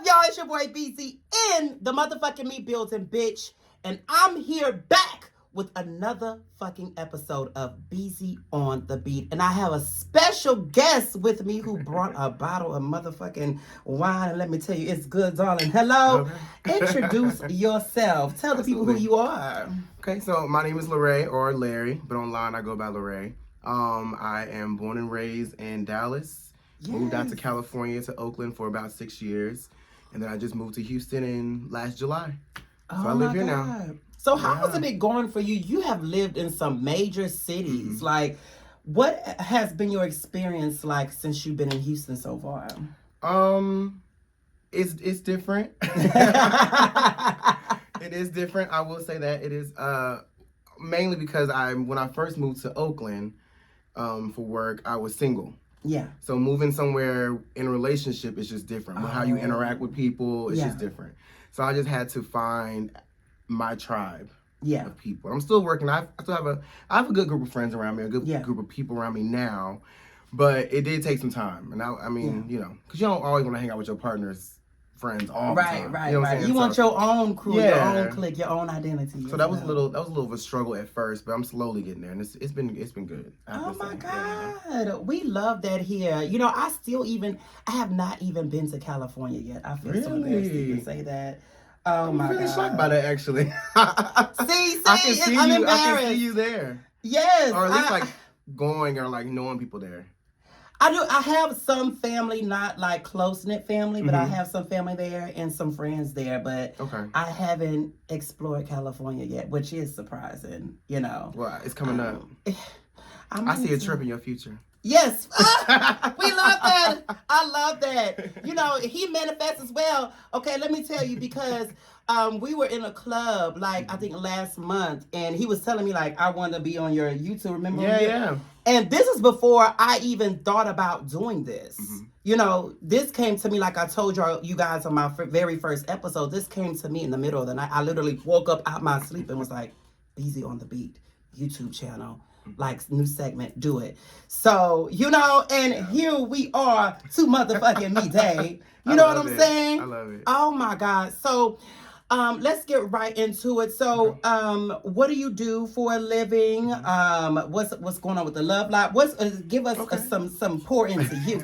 y'all? It's your boy BZ in the motherfucking meat building, bitch. And I'm here back with another fucking episode of BZ on the Beat. And I have a special guest with me who brought a bottle of motherfucking wine. And let me tell you, it's good, darling. Hello. Okay. Introduce yourself. Tell the people who you are. Okay, so my name is Laray, or Larry, but online I go by Laray. I am born and raised in Dallas. Yes. Moved out to California, to Oakland for about 6 years. And then I just moved to Houston in last July. So I live here now. So how has it been going for you? You have lived in some major cities. Mm-hmm. Like, what has been your experience like since you've been in Houston so far? It's different. It is different. I will say that it is mainly because when I first moved to Oakland for work, I was single. Yeah. So moving somewhere in a relationship is just different. How you interact with people is just different. So I just had to find my tribe of people. I'm still working. I have a good group of friends around me, a good group of people around me now, but it did take some time. And I mean, you know, because you don't always want to hang out with your partner's friends all the time. Right. You know you want your own crew, your own clique, your own identity. So that was a little of a struggle at first, but I'm slowly getting there, and it's been good. Oh my God, we love that here. You know, I have not even been to California yet. I feel so embarrassed to even say that. Oh my God. I'm really shocked by that, actually. See, I can see you there. Yes. Or at least like going or like knowing people there. I do. I have some family, not like close-knit family, but I have some family there and some friends there. But I haven't explored California yet, which is surprising, you know. Well, it's coming up. I see a trip in your future. Yes. We love that. I love that. You know, he manifests as well. Okay, let me tell you, because we were in a club, like, I think last month, and he was telling me, like, I want to be on your YouTube, remember? Yeah. And this is before I even thought about doing this. Mm-hmm. You know, this came to me, like I told you guys on my very first episode, this came to me in the middle of the night. I literally woke up out my sleep and was like, BZ on the Beat, YouTube channel. Like, new segment, do it. So, you know, and here we are, 2 motherfucking me day. You know what I'm saying? I love it. Oh my God. So, let's get right into it. So, what do you do for a living? What's going on with the love life? Give us some pour into you.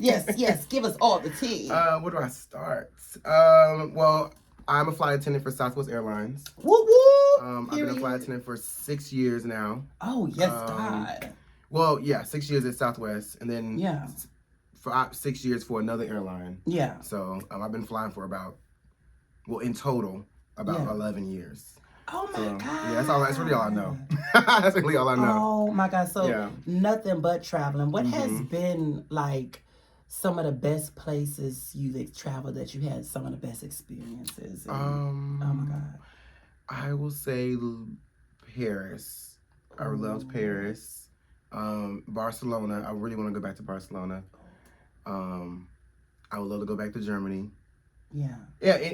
Yes, give us all the tea. Where do I start? Well, I'm a flight attendant for Southwest Airlines. Woo woo! I've been a flight attendant for 6 years now. Oh, yes, God. Well, yeah, 6 years at Southwest, and then for 6 years for another airline. Yeah. So I've been flying for in total, about 11 years. Oh my God. Yeah, that's really all I know. That's really all I know. Oh my God. So nothing but traveling. What has been like some of the best places you've traveled that you had some of the best experiences in? Oh my God. I will say Paris. I loved Paris. Barcelona. I really want to go back to Barcelona. I would love to go back to Germany. Yeah.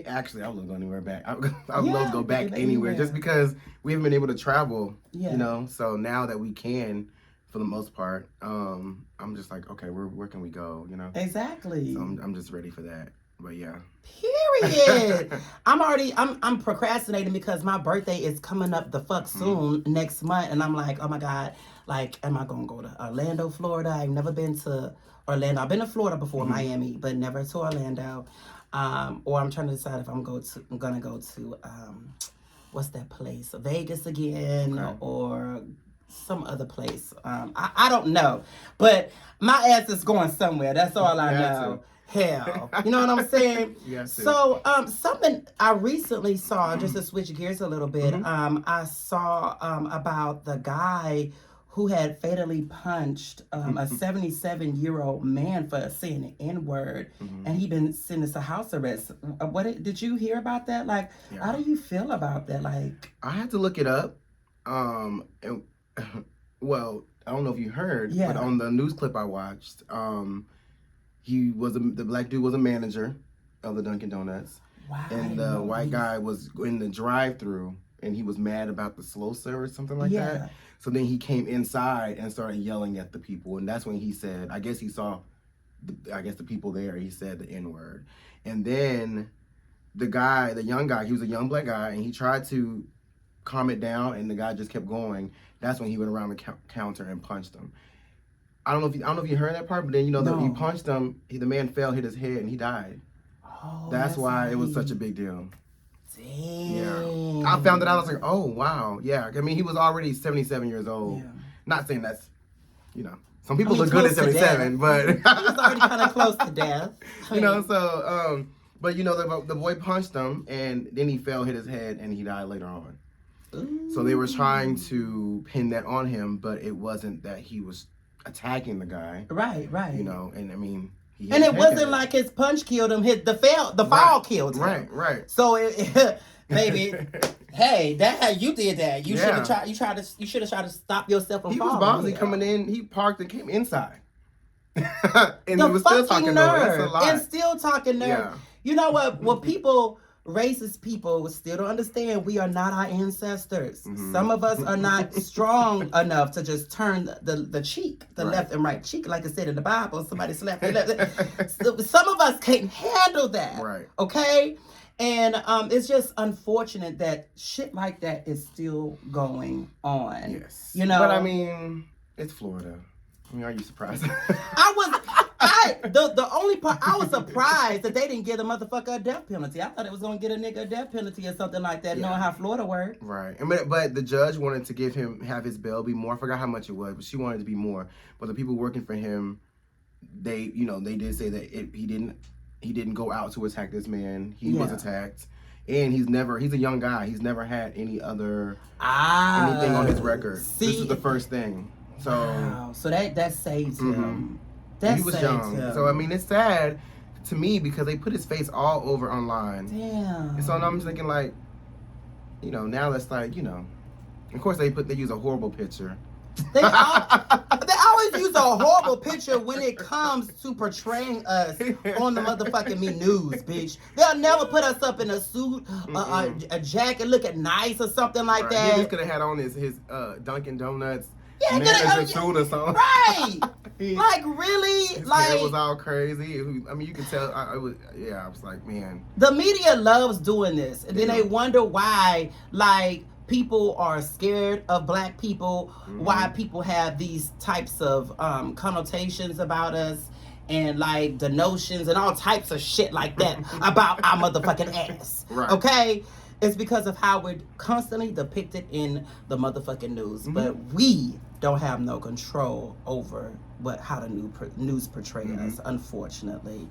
Actually, I would love to go anywhere back. I would love to go back anywhere just because we haven't been able to travel, you know? So now that we can, for the most part, I'm just like, okay, where can we go, you know? Exactly. So I'm just ready for that. But yeah. Period. I'm procrastinating because my birthday is coming up the fuck soon next month. And I'm like, oh my God, like, am I going to go to Orlando, Florida? I've never been to Orlando. I've been to Florida before, Miami, but never to Orlando. Or I'm trying to decide if I'm going to go to, what's that place? Vegas again, or some other place. I don't know. But my ass is going somewhere. That's all I know. Hell. You know what I'm saying? Yes. So, something I recently saw, just to switch gears a little bit, I saw about the guy who had fatally punched a 77-year-old man for saying the N-word, and he'd been sentenced to house arrest. Did you hear about that? Like, how do you feel about that? Like, I had to look it up. Well, I don't know if you heard, but on the news clip I watched, the black dude was a manager of the Dunkin' Donuts. Wow. And the white guy was in the drive-thru, and he was mad about the slow serve or something like that. So then he came inside and started yelling at the people, and that's when he said, I guess he saw I guess the people there, he said the N-word. And then the young guy, he was a young black guy, and he tried to calm it down, and the guy just kept going. That's when he went around the counter and punched him. I don't know if you heard that part, but then he punched him. The man fell, hit his head, and he died. Oh, that's why it was such a big deal. Damn. Yeah, I found it out. I was like, oh wow, yeah. I mean, he was already 77 years old. Yeah. Not saying that's, some people look good at 77, but he was already kind of close to death. But the boy punched him, and then he fell, hit his head, and he died later on. Ooh. So they were trying to pin that on him, but it wasn't that he was attacking the guy. Right. And I mean, and it wasn't like his punch killed him. The fall killed him. Right. So maybe, hey, Dad, you did that. You should have tried. You should have tried to stop yourself from falling. He was ballsy coming in. He parked and came inside. And he was still talking nerve. That's a lie. And still talking nerve. Yeah. You know what people, racist people, still don't understand. We are not our ancestors. Mm-hmm. Some of us are not strong enough to just turn the cheek, left and right cheek. Like I said in the Bible, somebody slapped the left. Some of us can't handle that. Right. Okay? And it's just unfortunate that shit like that is still going on. Yes. But I mean, it's Florida. I mean, are you surprised? The only part, I was surprised that they didn't give the motherfucker a death penalty. I thought it was going to get a nigga a death penalty or something like that, knowing how Florida works. Right. But the judge wanted to have his bail be more. I forgot how much it was, but she wanted it to be more. But the people working for him, they did say that he didn't go out to attack this man. He was attacked. And he's a young guy. He's never had any other anything on his record. This is the first thing. So wow. So that saves him. That he was young. Him. So I mean, it's sad to me because they put his face all over online. Damn. And so I'm just thinking like, now that's like, of course they use a horrible picture. They always use a horrible picture when it comes to portraying us on the motherfucking news, bitch. They'll never put us up in a suit, a jacket, looking nice or something like that. He just could have had on his Dunkin' Donuts. Manager suit or something. Right. Like really, his like hair was all crazy. I mean, you can tell. I was like, man. The media loves doing this, and then they wonder why, like, people are scared of black people. Mm-hmm. Why people have these types of connotations about us, and like the notions and all types of shit like that about our motherfucking ass. Right. Okay. It's because of how we're constantly depicted in the motherfucking news, but we don't have no control over how the news portray us, unfortunately,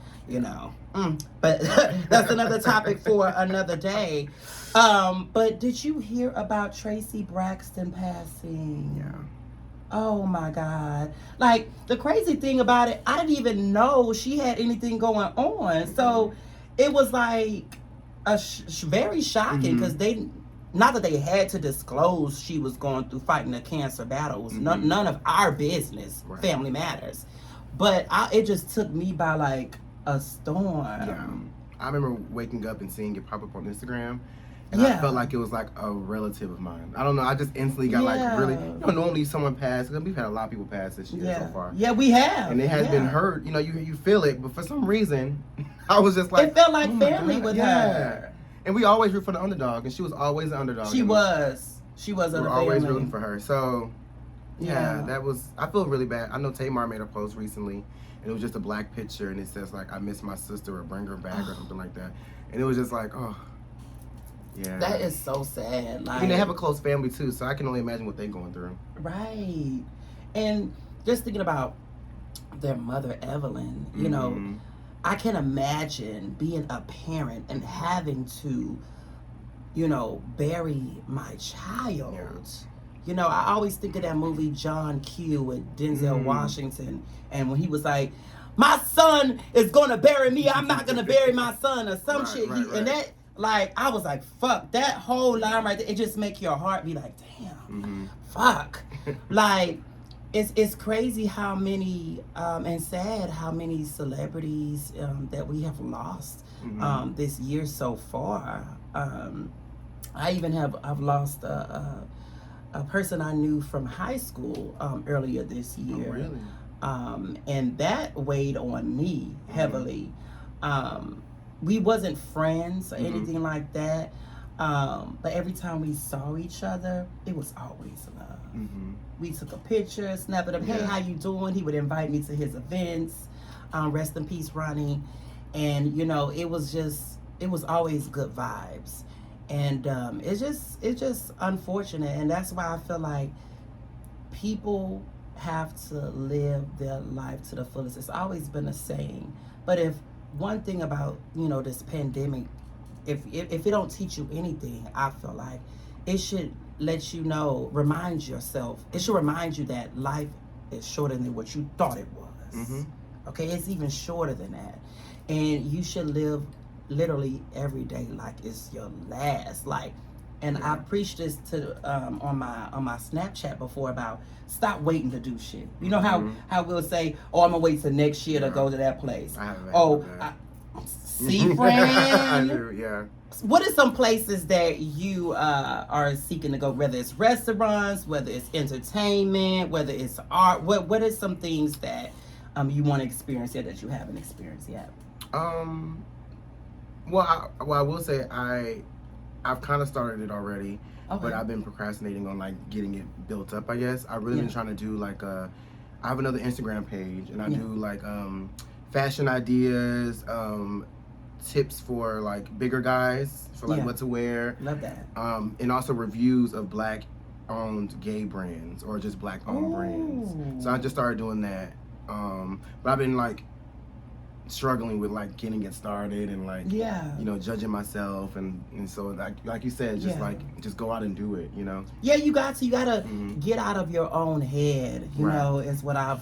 But that's another topic for another day. But did you hear about Tracy Braxton passing? Yeah. Oh my God. Like, the crazy thing about it, I didn't even know she had anything going on. So it was like very shocking because not that they had to disclose she was going through fighting a cancer battle. It was none of our business. Right. Family matters. But it just took me by like a storm. Yeah. I remember waking up and seeing it pop up on Instagram. And I felt like it was like a relative of mine. I don't know. I just instantly got like really, normally someone passed. We've had a lot of people pass this year so far. Yeah, we have. And it has been hurt. You feel it. But for some reason, I was just like. It felt like family with her. And we always root for the underdog. And she was always the underdog. She was. She was. We're always rooting for her. So, that was. I feel really bad. I know Tamar made a post recently. And it was just a black picture. And it says like, I miss my sister or bring her back or something like that. And it was just like, oh. Yeah. That is so sad. Like, I mean, they have a close family too, so I can only imagine what they're going through. Right. And just thinking about their mother, Evelyn, I can imagine being a parent and having to, bury my child. Yeah. I always think of that movie John Q with Denzel Washington, and when he was like, my son is going to bury me, I'm not going to bury my son, or some shit. And that... Like, I was like, fuck, that whole line right there, it just make your heart be like, damn, fuck. Like, it's crazy how many, and sad how many celebrities that we have lost this year so far. I've lost a person I knew from high school earlier this year. Oh, really? And that weighed on me heavily. We wasn't friends or anything like that. But every time we saw each other, it was always love. We took a picture, snapped it up. Hey, how you doing? He would invite me to his events. Rest in peace, Ronnie. And it was always good vibes. And it's just unfortunate. And that's why I feel like people have to live their life to the fullest. It's always been a saying. But if one thing about this pandemic, if it don't teach you anything, I feel like it should let you know, remind yourself. It should remind you that life is shorter than what you thought it was. Okay, it's even shorter than that, and you should live literally every day like it's your last. And I preached this to on my Snapchat before about stop waiting to do shit. You know how we'll say, "Oh, I'm gonna wait till next year to go to that place." See, friend. I do, yeah. What are some places that you are seeking to go? Whether it's restaurants, whether it's entertainment, whether it's art. What are some things that you want to experience yet that you haven't experienced yet? Well, I will say I've kind of started it already, but I've been procrastinating on getting it built up. I guess I've really been trying to do I have another Instagram page, and I do fashion ideas, tips for bigger guys for what to wear. Love that. And also reviews of Black-owned gay brands or just Black-owned brands. So I just started doing that. But I've been struggling with getting it started and judging myself and so like you said, just go out and do it. Yeah, you gotta get out of your own head. Is what I've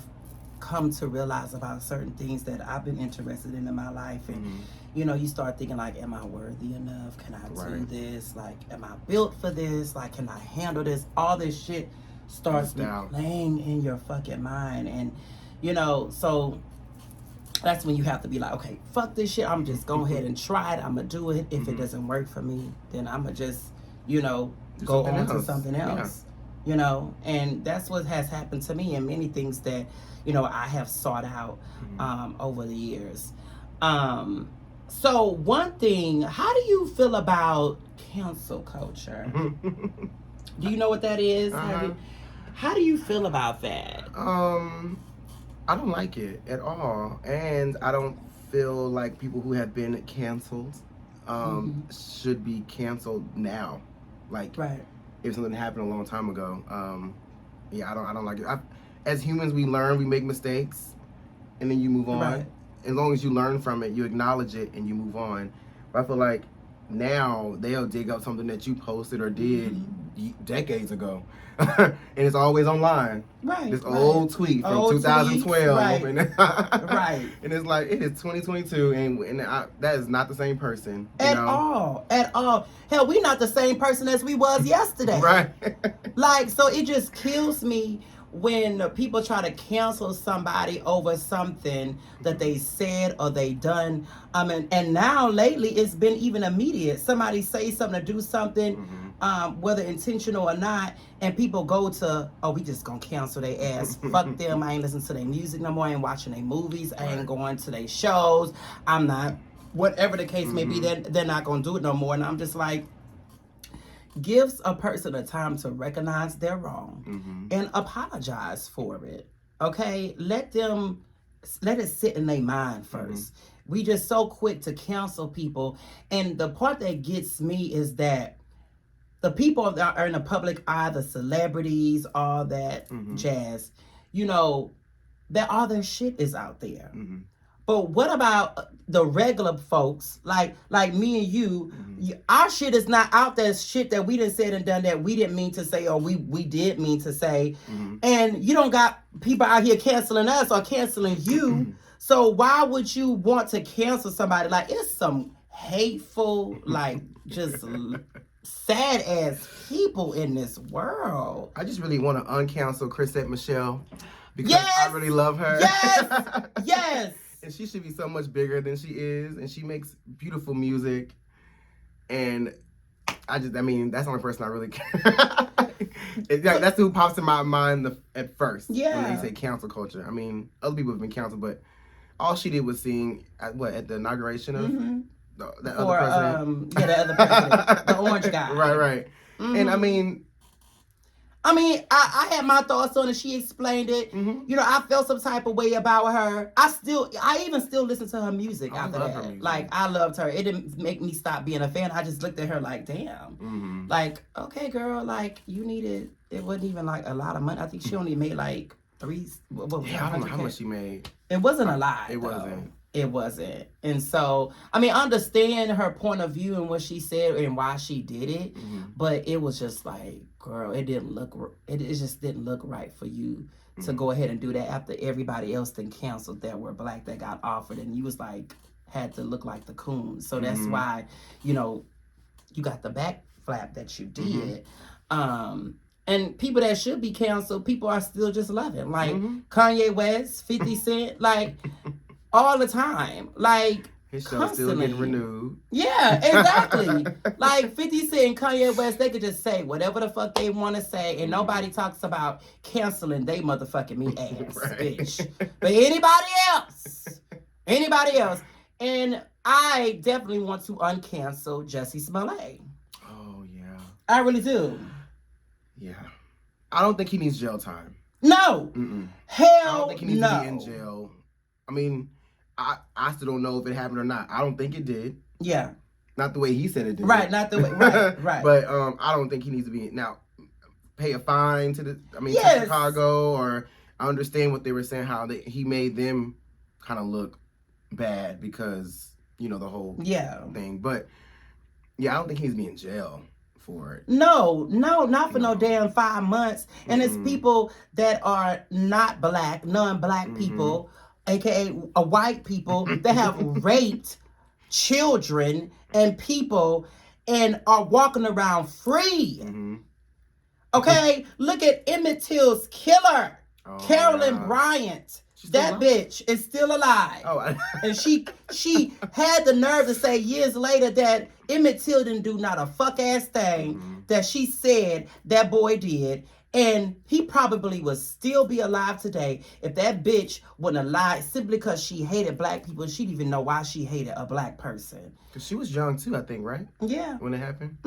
come to realize about certain things that I've been interested in my life. And you start thinking am I worthy enough? Can I do this? Am I built for this? Can I handle this? All this shit starts playing in your fucking mind. And so that's when you have to be okay, fuck this shit. I'm just go ahead and try it. I'm gonna do it. If it doesn't work for me, then I'm gonna just go on to something else. And that's what has happened to me, and many things that I have sought out over the years. So one thing, how do you feel about cancel culture? Do you know what that is? How do you feel about that? I don't like it at all, and I don't feel like people who have been canceled should be canceled now. If something happened a long time ago, I don't like it. As humans, we learn, we make mistakes, and then you move on. Right. As long as you learn from it, you acknowledge it, and you move on. But I feel like now they'll dig up something that you posted or did decades ago, and it's always online. Right. This old tweet from 2012, right. Right. And it's it is 2022, and that is not the same person at all. Hell, we not the same person as we was yesterday. Right. So it just kills me when people try to cancel somebody over something that they said or they done. And now lately it's been even immediate. Somebody say something or do something, whether intentional or not, and people go to, we just gonna cancel their ass. Fuck them. I ain't listening to their music no more. I ain't watching their movies. I ain't going to their shows. I'm not, whatever the case may be, they're not gonna do it no more. And I'm just gives a person a time to recognize their wrong and apologize for it. Okay? Let it sit in their mind first. We just so quick to cancel people. And the part that gets me is that the people that are in the public eye, the celebrities, all that jazz, that all their shit is out there. But what about the regular folks, like me and you? Our shit is not out there. Shit that we done said and done that we didn't mean to say, or we did mean to say. And you don't got people out here canceling us or canceling you. So why would you want to cancel somebody? It's some hateful, just sad ass people in this world. I just really want to uncancel Chrisette Michele because I really love her. Yes. And she should be so much bigger than she is. And she makes beautiful music. And that's the only person I really care. That's who pops in my mind at first. Yeah. When they say cancel culture. I mean, other people have been canceled, but all she did was sing at the inauguration of the other president. The other president, the orange guy. Right. Mm-hmm. And I mean, I had my thoughts on it. She explained it. Mm-hmm. You know, I felt some type of way about her. I even still listen to her music after that. Music. Like, I loved her. It didn't make me stop being a fan. I just looked at her like, damn. Mm-hmm. Like, okay, girl, like, you needed, it wasn't even like a lot of money. I think she only made like I don't know how much she made. It wasn't a lot. It wasn't. It wasn't. And so, I mean, I understand her point of view and what she said and why she did it, but it was just like, girl, it just didn't look right for you to go ahead and do that after everybody else then canceled that were black that got offered, and you was like, had to look like the coon. So that's why, you know, you got the back flap that you did. And people that should be canceled, people are still just loving. Like Kanye West, 50 Cent, like all the time. Like his show's still getting renewed. Yeah, exactly. Like 50 Cent and Kanye West, they could just say whatever the fuck they want to say, and nobody talks about canceling they motherfucking me ass, bitch. But anybody else. And I definitely want to uncancel Jussie Smollett. Oh, yeah. I really do. Yeah. I don't think he needs jail time. No. Hell no. I don't think he needs to be in jail. I mean, I still don't know if it happened or not. I don't think it did. Yeah. Not the way he said it did. Right, not the way. Right. But I don't think he needs to be now. Pay a fine to to Chicago, or I understand what they were saying, how he made them kind of look bad because, you know, the whole thing. But yeah, I don't think he needs to be in jail for it. No, not for no damn 5 months. And it's people that are not black, non-black people, aka white people that have raped children and people and are walking around free. Okay, look at Emmitt Till's killer, Carolyn Bryant. That bitch is still alive. And she had the nerve to say years later that Emmitt Till didn't do not a fuck ass thing that she said that boy did. And he probably would still be alive today if that bitch wouldn't have lied simply because she hated black people. She didn't even know why she hated a black person. Because she was young too, I think, right? Yeah. When it happened?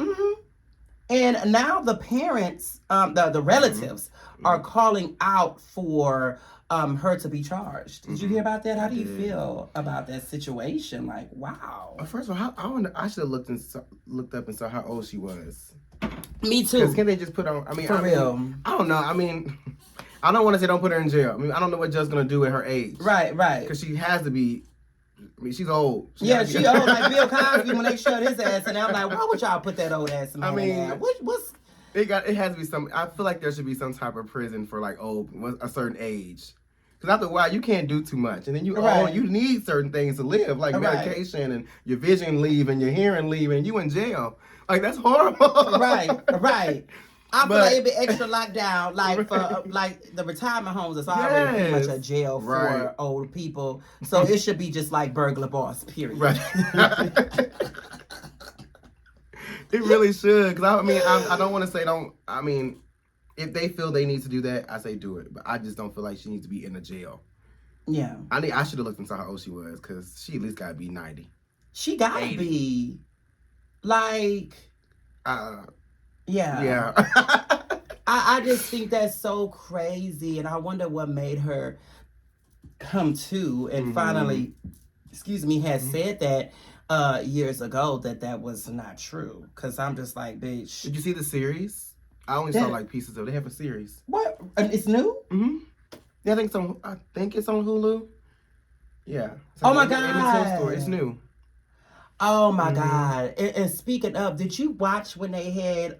And now the parents, the relatives, are calling out for her to be charged. Did you hear about that? How do you feel about that situation? Like, wow. First of all, I should have looked up and saw how old she was. Me too. Because can they just put on? I mean, real. I don't know. I mean, I don't want to say don't put her in jail. I mean, I don't know what Jill's gonna do at her age. Right. Because she has to be. I mean, she's old. She old like Bill Cosby when they shut his ass, and I'm like, why would y'all put that old ass in my man? What's it has to be some. I feel like there should be some type of prison for like a certain age. Because after a while, you can't do too much. And then you need certain things to live, like medication and your vision leave and your hearing leave, and you in jail. Like, that's horrible. Right. I feel like it'd be extra lockdown, like for like the retirement homes. It's already pretty much a jail for old people, so it should be just like burglar bars. Period. Right. It really should, because I mean, I don't want to say don't. I mean, if they feel they need to do that, I say do it. But I just don't feel like she needs to be in a jail. Yeah. I should have looked and saw how old she was, because she at least gotta be 90. She gotta be. Like, yeah. I just think that's so crazy, and I wonder what made her come to and finally, had said that years ago that was not true. Because I'm just like, bitch. Did you see the series? I only saw like pieces of it. They have a series. What? It's new? Yeah, I think it's on Hulu. Yeah. Oh my God. It's new. Oh my God. And speaking of, did you watch when they had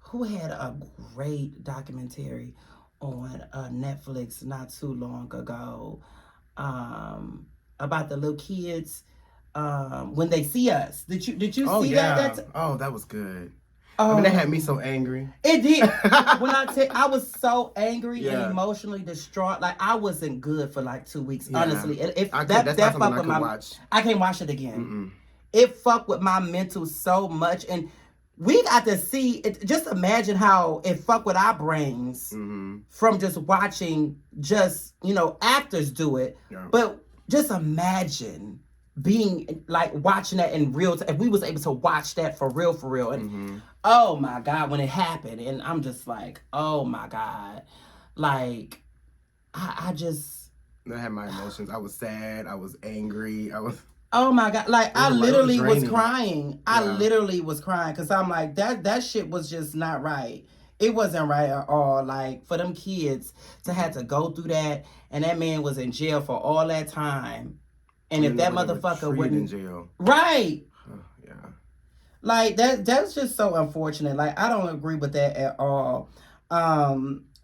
who had a great documentary on Netflix not too long ago about the little kids when they see us? Did you see that? Oh, that was good. I mean, that had me so angry. It did. When I was so angry and emotionally distraught. Like, I wasn't good for like 2 weeks. Honestly, if that fucked with my, I can't watch it again. It fucked with my mental so much. And we got to see it. Just imagine how it fuck with our brains from just watching actors do it. Yeah. But just imagine being like watching that in real time. If we was able to watch that for real. And oh my God, when it happened, and I'm just like, oh my God. Like, I just... I had my emotions. I was sad. I was angry. Oh my God. Like, I literally was crying. I literally was crying because I'm like, that shit was just not right. It wasn't right at all. Like, for them kids to have to go through that, and that man was in jail for all that time. And if that motherfucker wouldn't... in jail. Right. Yeah. Like, that's just so unfortunate. Like, I don't agree with that at all.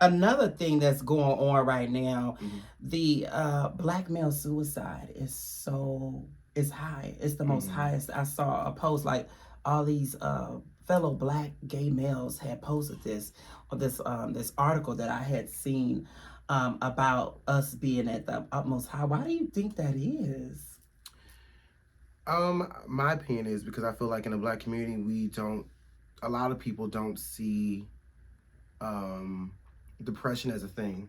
Another thing that's going on right now, the black male suicide is high. It's the most highest. I saw a post, like all these fellow black gay males had posted this article that I had seen about us being at the utmost high. Why do you think that is? My opinion is because I feel like in the black community, a lot of people don't see depression as a thing.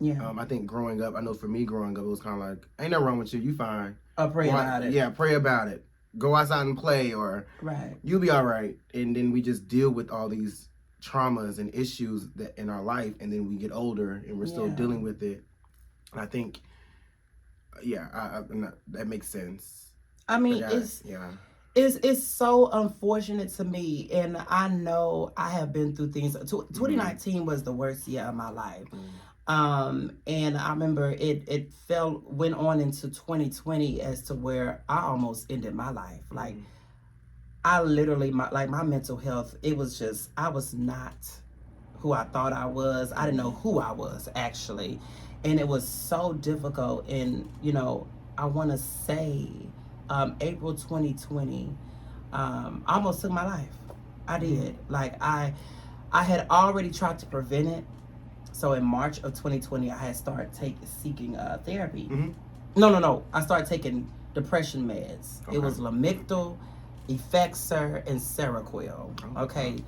Yeah. I think growing up, I know for me growing up, it was kind of like, ain't nothing wrong with you. You fine. Pray about it. Yeah, pray about it. Go outside and play, or you'll be all right. And then we just deal with all these traumas and issues that in our life, and then we get older and we're still dealing with it. And I think, that makes sense. I mean, it's so unfortunate to me, and I know I have been through things. 2019 was the worst year of my life. And I remember it went on into 2020 as to where I almost ended my life. Like, I literally, my mental health, it was just, I was not who I thought I was. I didn't know who I was, actually. And it was so difficult. And, I want to say, April 2020, I almost took my life. I did. Like, I had already tried to prevent it. So in March of 2020, I had started seeking therapy. No. I started taking depression meds. Okay. It was Lamictal, Effexor, and Seroquel. Okay.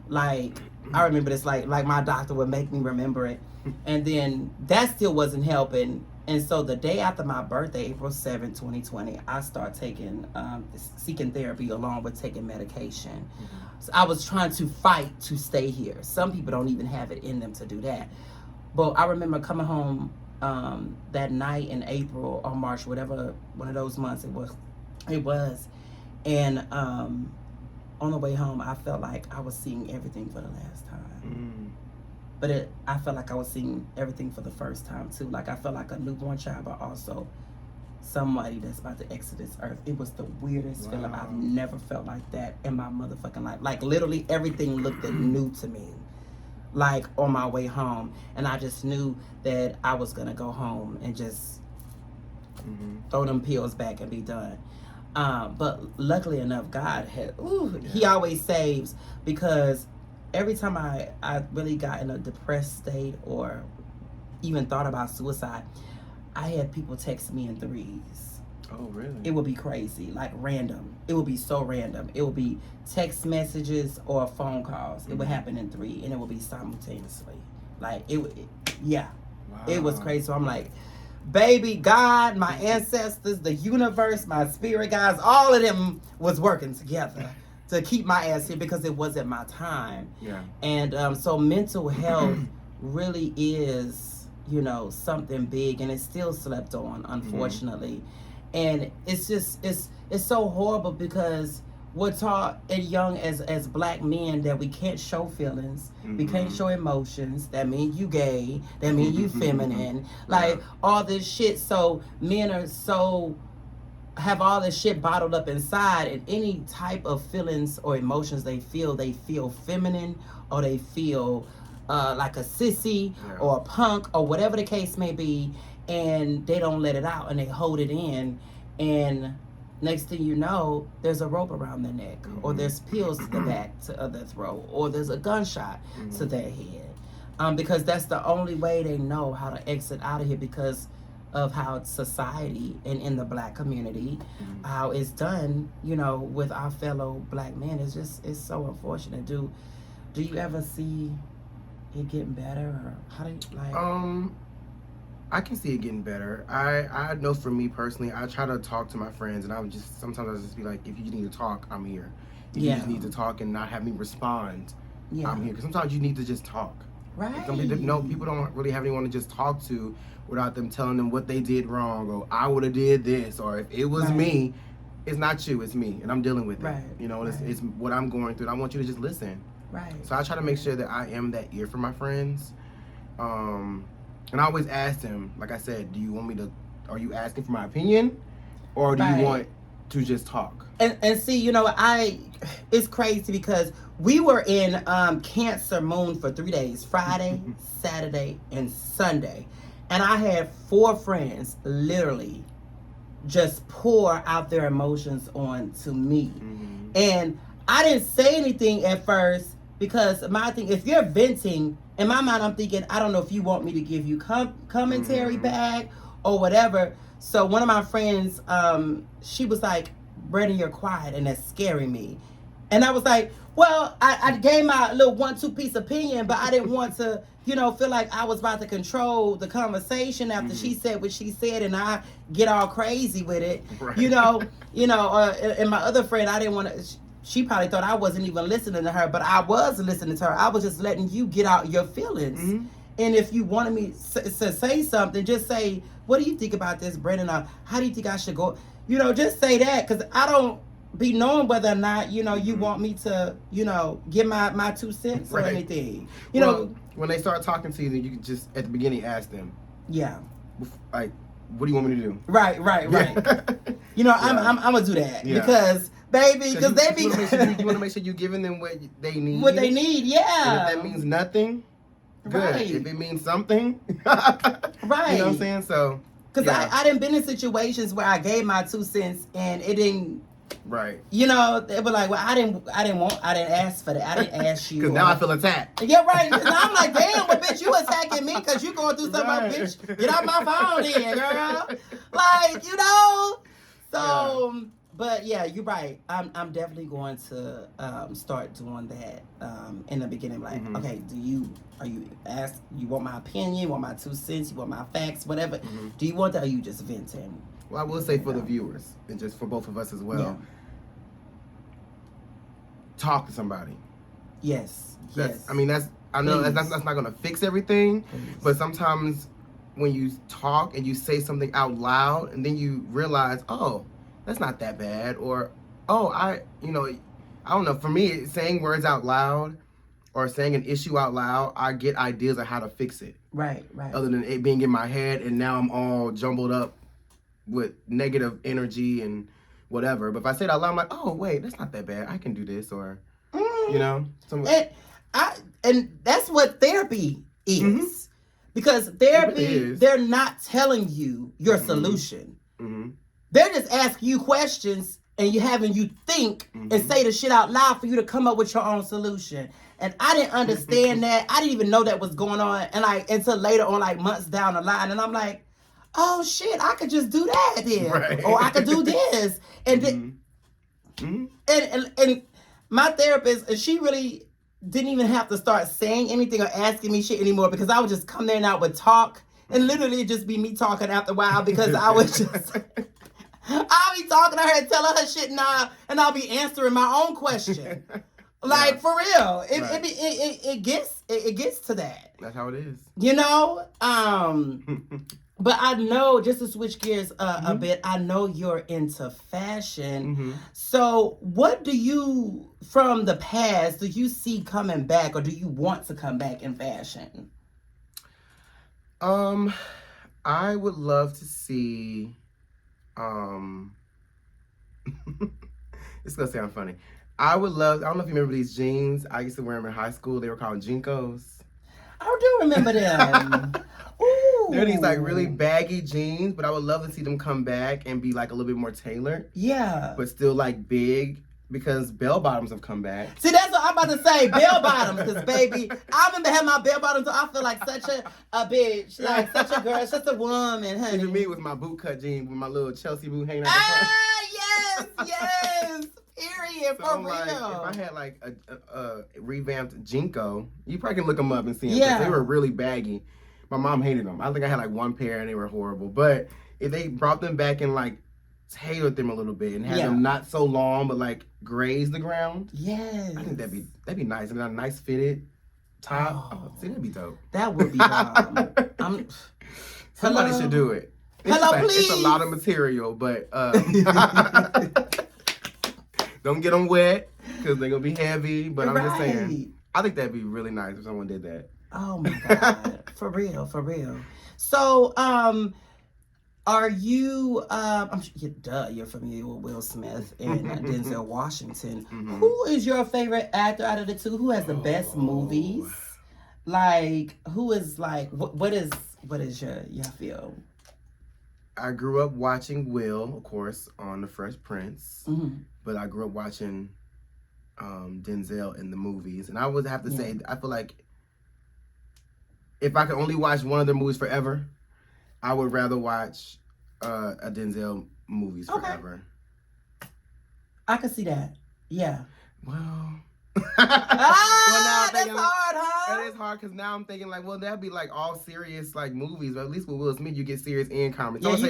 Like, I remember this, like my doctor would make me remember it. And then that still wasn't helping. And so the day after my birthday, April 7, 2020, I started seeking therapy along with taking medication. So I was trying to fight to stay here. Some people don't even have it in them to do that. But I remember coming home that night in April or March, whatever one of those months it was. And on the way home, I felt like I was seeing everything for the last time. But I felt like I was seeing everything for the first time too. Like, I felt like a newborn child, but also somebody that's about to exit this earth. It was the weirdest feeling. I've never felt like that in my motherfucking life. Like, literally everything looked new to me, like, on my way home. And I just knew that I was gonna go home and just throw them pills back and be done. But luckily enough, God He always saves, because every time I really got in a depressed state or even thought about suicide, I had people text me in threes. Oh, really? It would be crazy, like random. It would be so random. It would be text messages or phone calls. It would happen in three, and it would be simultaneously. Like, it was crazy. So I'm like, baby, God, my ancestors, the universe, my spirit guides, all of them was working together to keep my ass here, because it wasn't my time. Yeah. And so mental health really is, something big, and it's still slept on, unfortunately. And it's just, it's so horrible, because we're taught young as black men that we can't show feelings, we can't show emotions. That means you gay, that means you feminine, like all this shit. So men are have all this shit bottled up inside, and any type of feelings or emotions they feel feminine, or they feel like a sissy or a punk or whatever the case may be, and they don't let it out, and they hold it in, and next thing you know, there's a rope around their neck, or there's pills to the back of their throat, or there's a gunshot to their head, because that's the only way they know how to exit out of here, because of how society and in the black community, how it's done, you know, with our fellow black men. It's so unfortunate. Do you ever see it getting better, or how do you like? I can see it getting better. I know for me personally, I try to talk to my friends, and sometimes I just be like, if you need to talk, I'm here. If you just need to talk and not have me respond, I'm here. Because sometimes you need to just talk. Right. People don't really have anyone to just talk to without them telling them what they did wrong, or I would have did this, or if it was me, it's not you, it's me, and I'm dealing with it. You know, it's what I'm going through, and I want you to just listen. Right. So I try to make sure that I am that ear for my friends. And I always ask them, like I said, are you asking for my opinion, or do you want to just talk? And see, you know, it's crazy because we were in Cancer Moon for 3 days, Friday, Saturday, and Sunday. And I had 4 friends literally just pour out their emotions on to me. And I didn't say anything at first because my thing, if you're venting, in my mind, I'm thinking, I don't know if you want me to give you commentary back or whatever. So one of my friends, she was like, Brandon, you're quiet, and that's scaring me. And I was like, well, I gave my little 1-2 piece opinion, but I didn't want to, you know, feel like I was about to control the conversation after she said what she said, and I get all crazy with it. Right. You know, and my other friend, I didn't want to. She probably thought I wasn't even listening to her, but I was listening to her. I was just letting you get out your feelings. And if you wanted me to say something, just say, what do you think about this, Brandon? How do you think I should go? You know, just say that, because I don't be knowing whether or not, you know, you want me to, you know, give my 2 cents or anything. You know, when they start talking to you, you can just, at the beginning, ask them. Yeah. Like, what do you want me to do? Right. You know, I'm going to do that because... Baby, because they be... You want to make sure you're giving them what they need. What they need, yeah. And if that means nothing, good. Right. If it means something, right. You know what I'm saying? So, because I done been in situations where I gave my 2 cents and it didn't... Right. You know, they were like, well, I didn't ask for that. I didn't ask you. Because now I feel attacked. Yeah, right. And I'm like, damn, but bitch, you attacking me because you going through something, bitch. Get off my phone then, girl. Like, you know? So... Yeah. But yeah, you're right. I'm definitely going to start doing that in the beginning. Like, okay, you want my opinion, you want my 2 cents, you want my facts, whatever. Do you want that, or are you just venting? Well, I will say for the viewers, and just for both of us as well, talk to somebody. Yes. I mean, I know that's not going to fix everything, but sometimes when you talk and you say something out loud, and then you realize, oh, that's not that bad, or, oh, I don't know. For me, saying words out loud or saying an issue out loud, I get ideas of how to fix it. Right. Other than it being in my head, and now I'm all jumbled up with negative energy and whatever. But if I say it out loud, I'm like, oh, wait, that's not that bad. I can do this, or, you know. And that's what therapy is. Because therapy, they're not telling you your solution. They're just asking you questions and having you think and say the shit out loud for you to come up with your own solution. And I didn't understand that. I didn't even know that was going on. And until later on, months down the line. And I'm like, oh shit, I could just do that then. Right. Or I could do this. And and my therapist, she really didn't even have to start saying anything or asking me shit anymore, because I would just come there and I would talk. And literally just be me talking after a while, because I was just... I'll be talking to her and telling her shit now, and I'll be answering my own question. For real. It gets to that. That's how it is. You know? But I know, just to switch gears a bit, I know you're into fashion. So what do you, from the past, do you see coming back, or do you want to come back in fashion? I would love to see... it's gonna sound funny. I don't know if you remember these jeans. I used to wear them in high school. They were called Jinkos. I do remember them. Ooh. They're these really baggy jeans, but I would love to see them come back and be a little bit more tailored. Yeah. But still big, because bell bottoms have come back. See, that's what I'm about to say bell bottoms, because baby, I remember having my bell bottoms. So I feel like such a bitch, like such a girl, such a woman, honey. Even me with my boot cut jeans, with my little Chelsea boot hanging out the front. Yes. Period, so for real. Like, if I had like a revamped Jinko, you probably can look them up and see them. Yeah. They were really baggy. My mom hated them. I think I had like one pair and they were horrible. But if they brought them back and like tailored them a little bit and had them not so long but like graze the ground. Yes. I think that'd be nice. And a nice fitted top. Oh, see, that'd be dope. That would be bomb. Somebody should do it. Please. It's a lot of material, but don't get them wet because they're gonna be heavy. But I'm just saying, I think that'd be really nice if someone did that. Oh my God. For real. So, are you, you're familiar with Will Smith and Denzel Washington. Mm-hmm. Who is your favorite actor out of the two? Who has the best movies? Like, who is like, what is your feel? I grew up watching Will, of course, on The Fresh Prince. Mm-hmm. But I grew up watching Denzel in the movies. And I would have to say, I feel like if I could only watch one of their movies forever, I would rather watch a Denzel movies forever. I can see that. Yeah. Well... that's hard, huh? It is hard because now I'm thinking like, well, that'd be like all serious like movies, but at least with Will Smith, you get serious and comedy. So I'm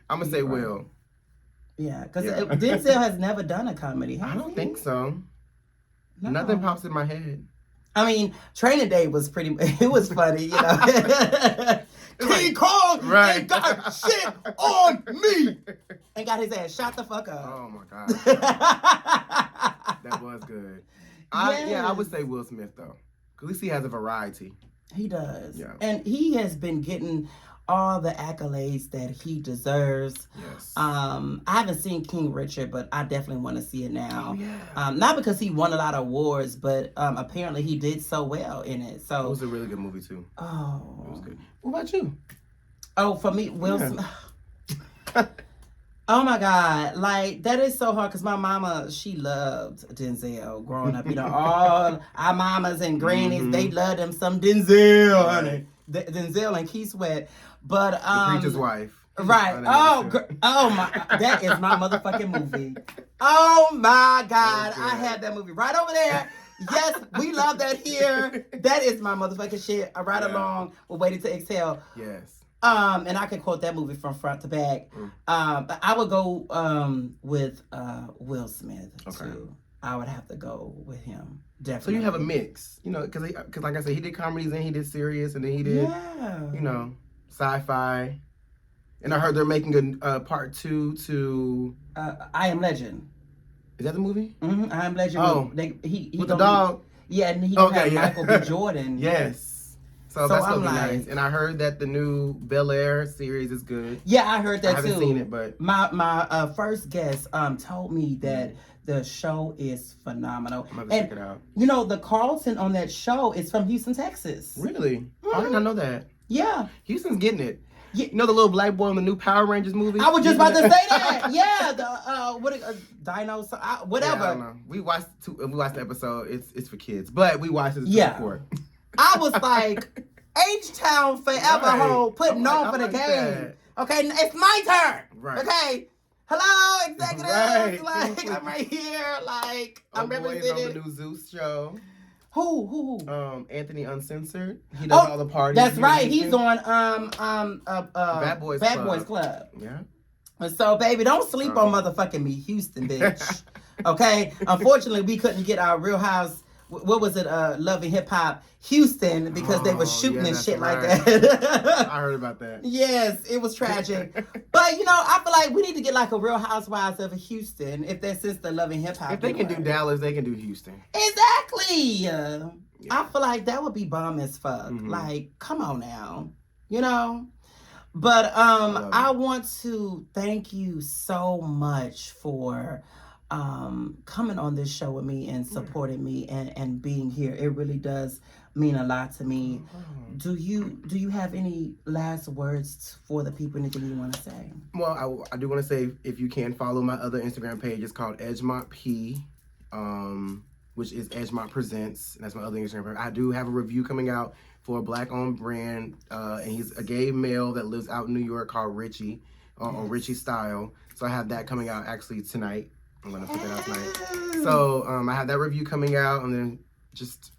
gonna say Will. Yeah, because Denzel has never done a comedy. I don't think so. No. Nothing pops in my head. I mean, Training Day was it was funny, you know. King Kong ain't got shit on me. And got his ass shot the fuck up. Oh my God. That was good. I would say Will Smith though. At least he has a variety. He does. Yeah. And he has been getting all the accolades that he deserves. Yes. I haven't seen King Richard, but I definitely want to see it now. Oh, yeah. Not because he won a lot of awards, but apparently he did so well in it. So it was a really good movie too. Oh. It was good. What about you? Oh, for me, Will Smith. Oh my God, like that is so hard because my mama, she loved Denzel growing up. You know, all our mamas and grannies, they loved him some Denzel, honey. Denzel and Keith Sweat. But The Preacher's Wife. Right. Oh my, that is my motherfucking movie. Oh my God, I had that movie right over there. Yes, we love that here. That is my motherfucking shit. Right along with Waiting to Exhale. Yes. And I can quote that movie from front to back. But I would go with Will Smith too. I would have to go with him. Definitely. So you have a mix, you know, because like I said, he did comedies and he did serious and then he did, you know, sci-fi. And I heard they're making a part 2 to I Am Legend. Is that the movie? Mm-hmm. I Am Legend. Oh, he with the dog. Yeah, and he had Michael B. Jordan. Yes. So that's gonna be nice. And I heard that the new Bel Air series is good. Yeah, I heard that too. I haven't seen it, but my first guest told me that the show is phenomenal. I'm gonna check it out. You know, the Carlton on that show is from Houston, Texas. Really? Mm-hmm. I did not know that. Yeah. Houston's getting it. You know the little black boy in the new Power Rangers movie? I was just about to say that. Yeah, the Dino, whatever. Yeah, I don't know. We watched the episode. It's for kids, but we watched it to support. I was like, H-Town forever, ho, putting on for the game. That. Okay, it's my turn. Right. Okay. Hello, executives. Right. Like, I'm right here. Like, I'm representing. On the new Zeus show. Who? Anthony Uncensored. He does all the parties. That's right. He's on Bad Boys Club. Yeah. And so, baby, don't sleep on motherfucking me, Houston, bitch. Okay. Unfortunately, we couldn't get our Real House. What was it? Love and Hip Hop Houston, because they were shooting and shit like that. I heard about that. Yes, it was tragic. But you know, I feel like we need to get like a Real Housewives of Houston, if they're since the Love and Hip Hop. If they can do Dallas, they can do Houston. Exactly. I feel like that would be bomb as fuck. Mm-hmm. Like, come on now, you know. But I want to thank you so much for coming on this show with me and supporting me and being here. It really does mean a lot to me. Do you have any last words for the people? Anything you want to say? Well, I do want to say, if you can follow my other Instagram page, it's called Edgemont P. which is Edgemont Presents. And that's my other Instagram. I do have a review coming out for a Black-owned brand, and he's a gay male that lives out in New York called Richie, or Richie Style. So I have that coming out actually tonight. I'm gonna put that out tonight. So I have that review coming out, and then just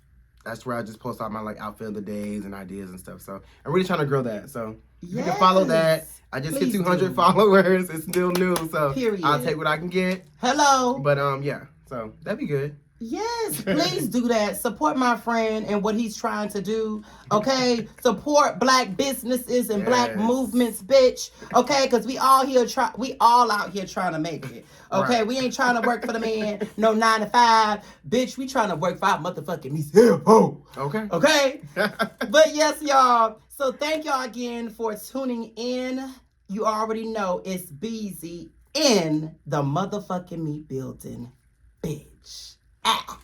that's where I just post out my like outfit of the days and ideas and stuff. So I'm really trying to grow that. So you can follow that. I just hit 200 followers. It's still new, so I'll take what I can get. Hello. But yeah, so that'd be good. Yes, please do that. Support my friend and what he's trying to do. Okay, support Black businesses and Black movements, bitch. Okay, because we all out here trying to make it. Okay, right. We ain't trying to work for the man, no 9 to 5, bitch. We trying to work for our motherfucking michele. Okay. Okay. But yes, y'all. So thank y'all again for tuning in. You already know it's Beezy in the motherfucking meat building, bitch. Ah.